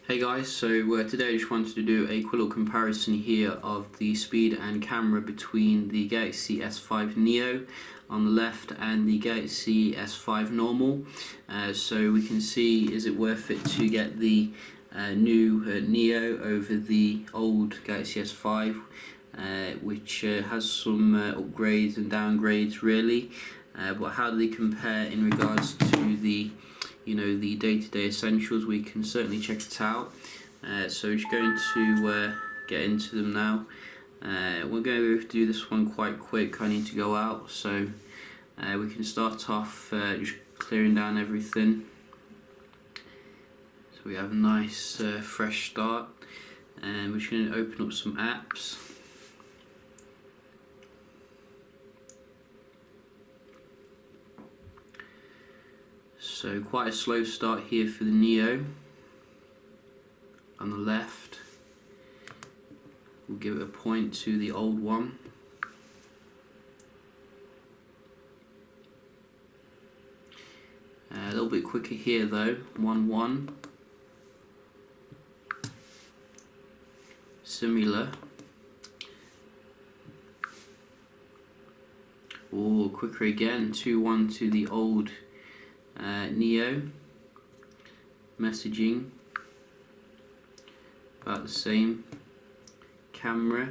Hey guys, so today I just wanted to do a quick little comparison here of the speed and camera between the Galaxy S5 Neo on the left and the Galaxy S5 normal. So we can see, is it worth it to get the new Neo over the old Galaxy S5, which has some upgrades and downgrades really, but how do they compare in regards to the the day-to-day essentials? We can certainly check it out. So we're just going to get into them now. We're going to do this one quite quick. I need to go out, so we can start off just clearing down everything. So we have a nice fresh start, and we're just going to open up some apps. So quite a slow start here for the Neo. On the left, we'll give it a point to the old one. A little bit quicker here though, 1-1. Similar. Oh, quicker again, 2-1 to the old Neo. Messaging about the same. Camera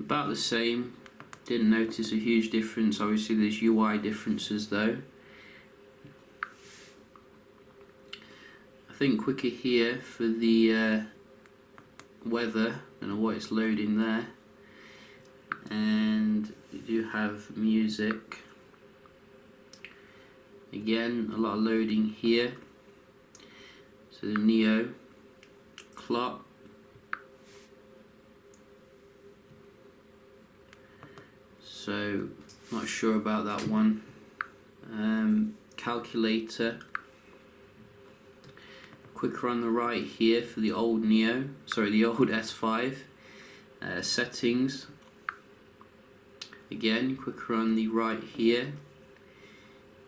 about the same. Didn't notice a huge difference. Obviously there's UI differences though. I think quicker here for the weather. I don't know what it's loading there. And we do have music. Again, a lot of loading here. So the Neo, clock, so not sure about that one. Calculator, quicker on the right here for the old Neo, sorry, the old S5. Settings, again quicker on the right here,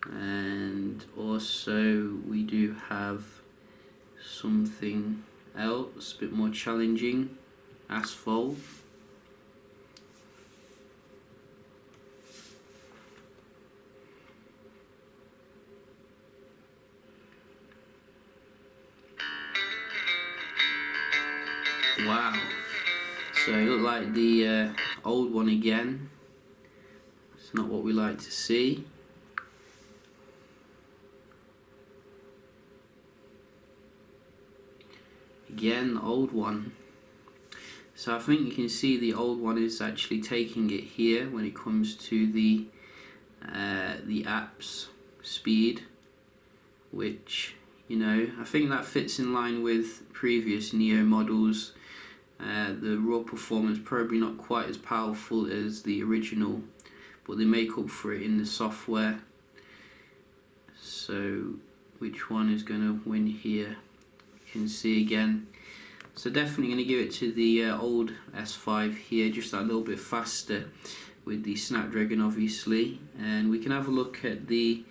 and also we do have something else a bit more challenging, asphalt. Wow, so it looked like the old one again. It's not what we like to see. Again, the old one. So I think you can see the old one is actually taking it here when it comes to the apps speed, which I think that fits in line with previous Neo models. The raw performance probably not quite as powerful as the original, but they make up for it in the software. So which one is going to win here? You can see again. So definitely going to give it to the old S5 here, just that little bit faster with the Snapdragon obviously. And we can have a look at the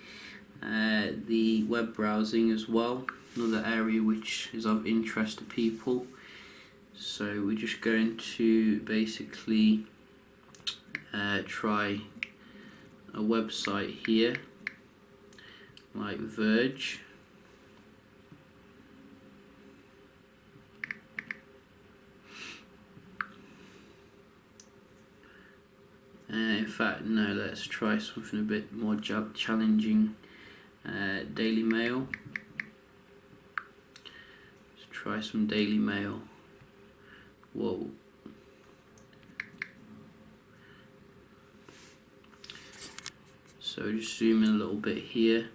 web browsing as well, another area which is of interest to people. So we're just going to basically try a website here like Verge. In fact, no, let's try something a bit more challenging. Daily Mail. Let's try some Daily Mail. Whoa. So just zoom in a little bit here.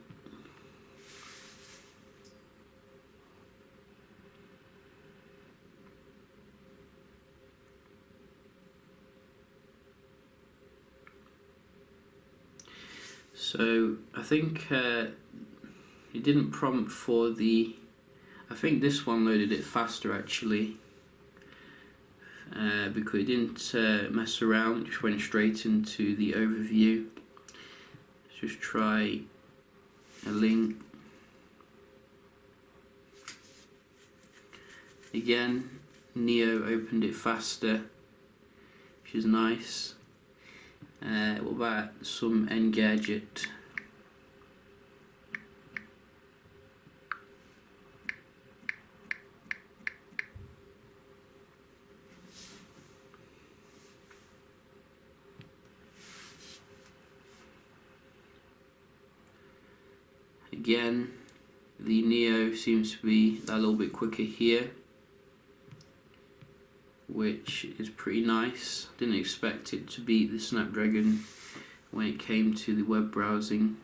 So I think it didn't prompt for the, I think this one loaded it faster actually, because it didn't mess around, it just went straight into the overview. Let's just try a link. Again, Neo opened it faster, which is nice. What about some Engadget? Again, the Neo seems to be a little bit quicker here, which is pretty nice. Didn't expect it to beat the Snapdragon when it came to the web browsing,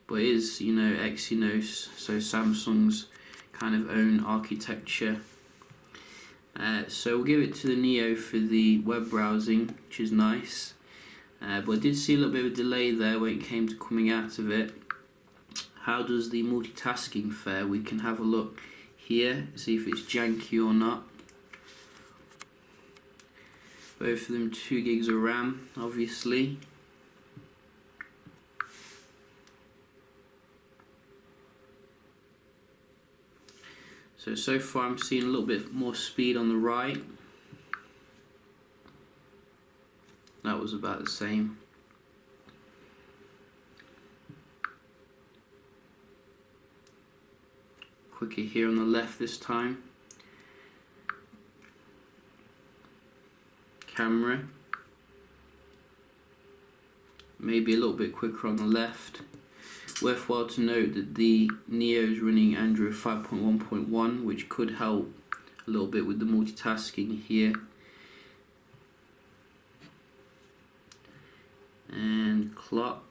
but it is, you know, Exynos, so Samsung's kind of own architecture. So we'll give it to the Neo for the web browsing, which is nice. But I did see a little bit of a delay there when it came to coming out of it. How does the multitasking fare? We can have a look here, see if it's janky or not. Both of them 2 gigs of RAM, obviously. So far I'm seeing a little bit more speed on the right. That was about the same. Quicker here on the left this time. Camera. Maybe a little bit quicker on the left. Worthwhile to note that the Neo is running Android 5.1.1, which could help a little bit with the multitasking here. And clock.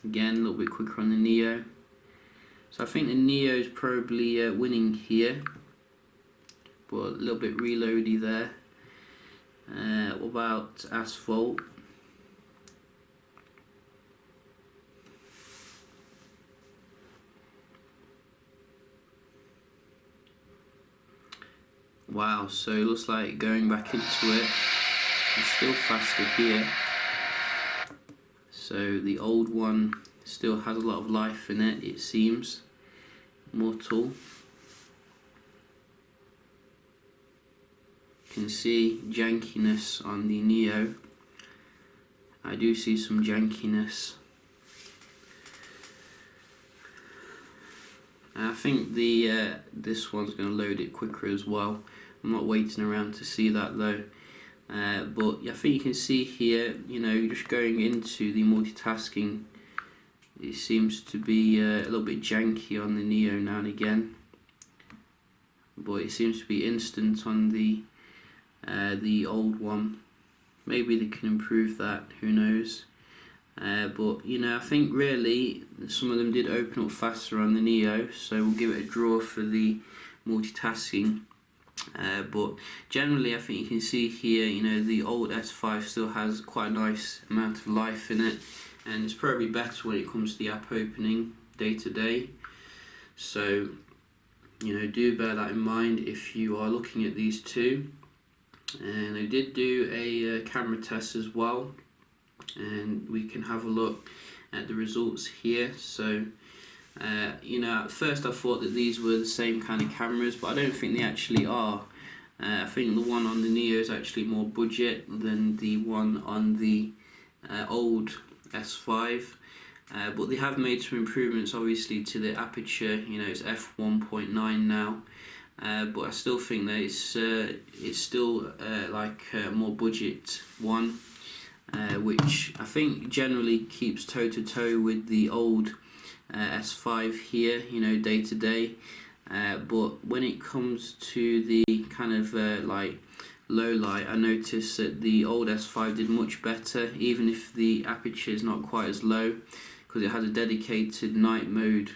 Again, a little bit quicker on the Neo. So I think the Neo is probably winning here, but a little bit reloady there. What about Asphalt? Wow, so it looks like going back into it, it's still faster here. So the old one still has a lot of life in it, it seems. Mortal. You can see jankiness on the Neo. I do see some jankiness. I think the this one's going to load it quicker as well. I'm not waiting around to see that though. But I think you can see here, you know, just going into the multitasking, it seems to be a little bit janky on the Neo now and again. But it seems to be instant on the old one. Maybe they can improve that, who knows. But you know, I think really some of them did open up faster on the Neo, so we'll give it a draw for the multitasking. But generally I think you can see here, you know, the old S5 still has quite a nice amount of life in it, and it's probably better when it comes to the app opening day to day. So, you know, do bear that in mind if you are looking at these two. And I did do a camera test as well, and we can have a look at the results here. So you know, at first I thought that these were the same kind of cameras, but I don't think they actually are. I think the one on the Neo is actually more budget than the one on the old S5, but they have made some improvements obviously to the aperture. You know, it's f1.9 now. But I still think that it's still like a more budget one, which I think generally keeps toe to toe with the old S5 here, you know, day to day. But when it comes to the kind of like low light, I noticed that the old S5 did much better, even if the aperture is not quite as low, because it has a dedicated night mode,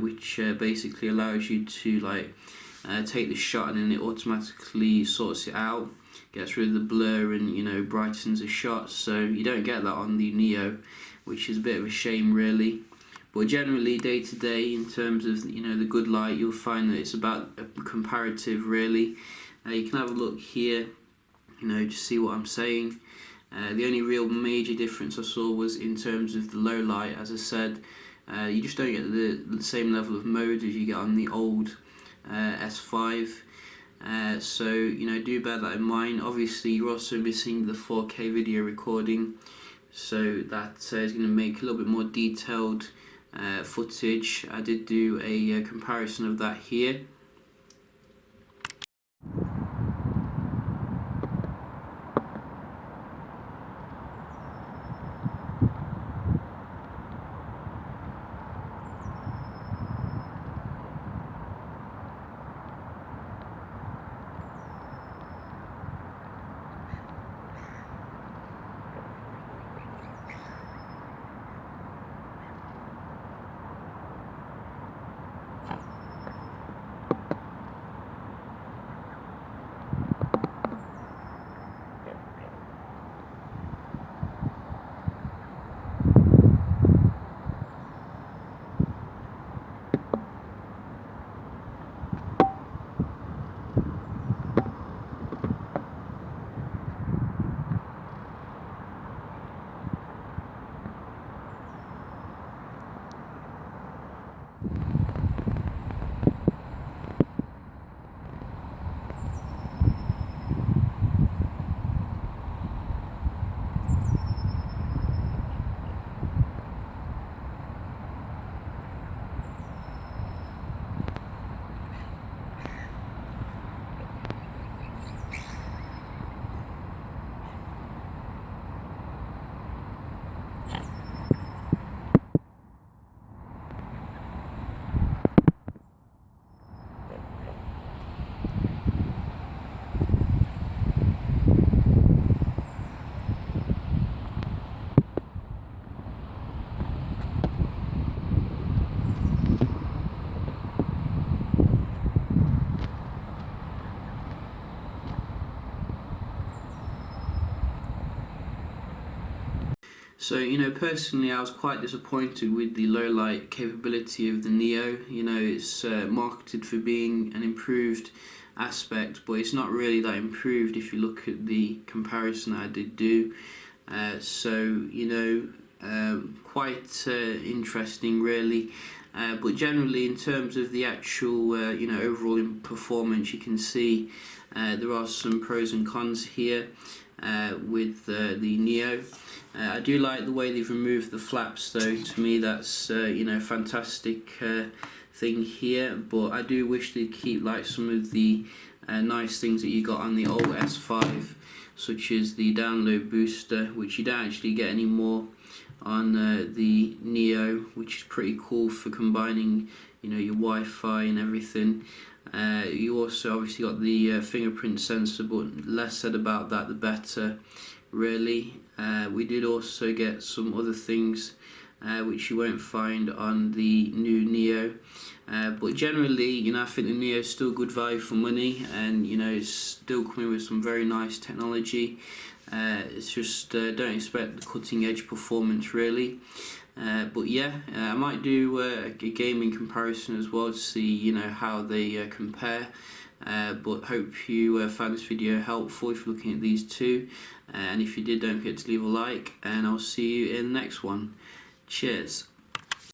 which basically allows you to like take the shot and then it automatically sorts it out, gets rid of the blur and, you know, brightens the shot. So you don't get that on the Neo, which is a bit of a shame really. But generally day to day, in terms of, you know, the good light, you'll find that it's about a comparative really. You can have a look here, you know, to see what I'm saying. The only real major difference I saw was in terms of the low light. As I said, you just don't get the same level of mode as you get on the old S5. So do bear that in mind. Obviously you're also missing the 4K video recording, so that is going to make a little bit more detailed footage. I did do a comparison of that here. So, personally I was quite disappointed with the low light capability of the Neo. It's marketed for being an improved aspect, but it's not really that improved if you look at the comparison I did do. Quite interesting really. But generally, in terms of the actual, overall performance, you can see there are some pros and cons here with the Neo. I do like the way they've removed the flaps, though. To me, that's fantastic thing here. But I do wish they'd keep like some of the nice things that you got on the old S5, such as the download booster, which you don't actually get anymore on the Neo, which is pretty cool for combining your Wi-Fi and everything. You also obviously got the fingerprint sensor, but less said about that the better really. We did also get some other things which you won't find on the new Neo, but generally I think the Neo is still good value for money, and it's still coming with some very nice technology. It's just don't expect the cutting edge performance really. But yeah, I might do a gaming comparison as well to see how they compare. But hope you found this video helpful if you're looking at these two, and if you did, don't forget to leave a like, and I'll see you in the next one. Cheers.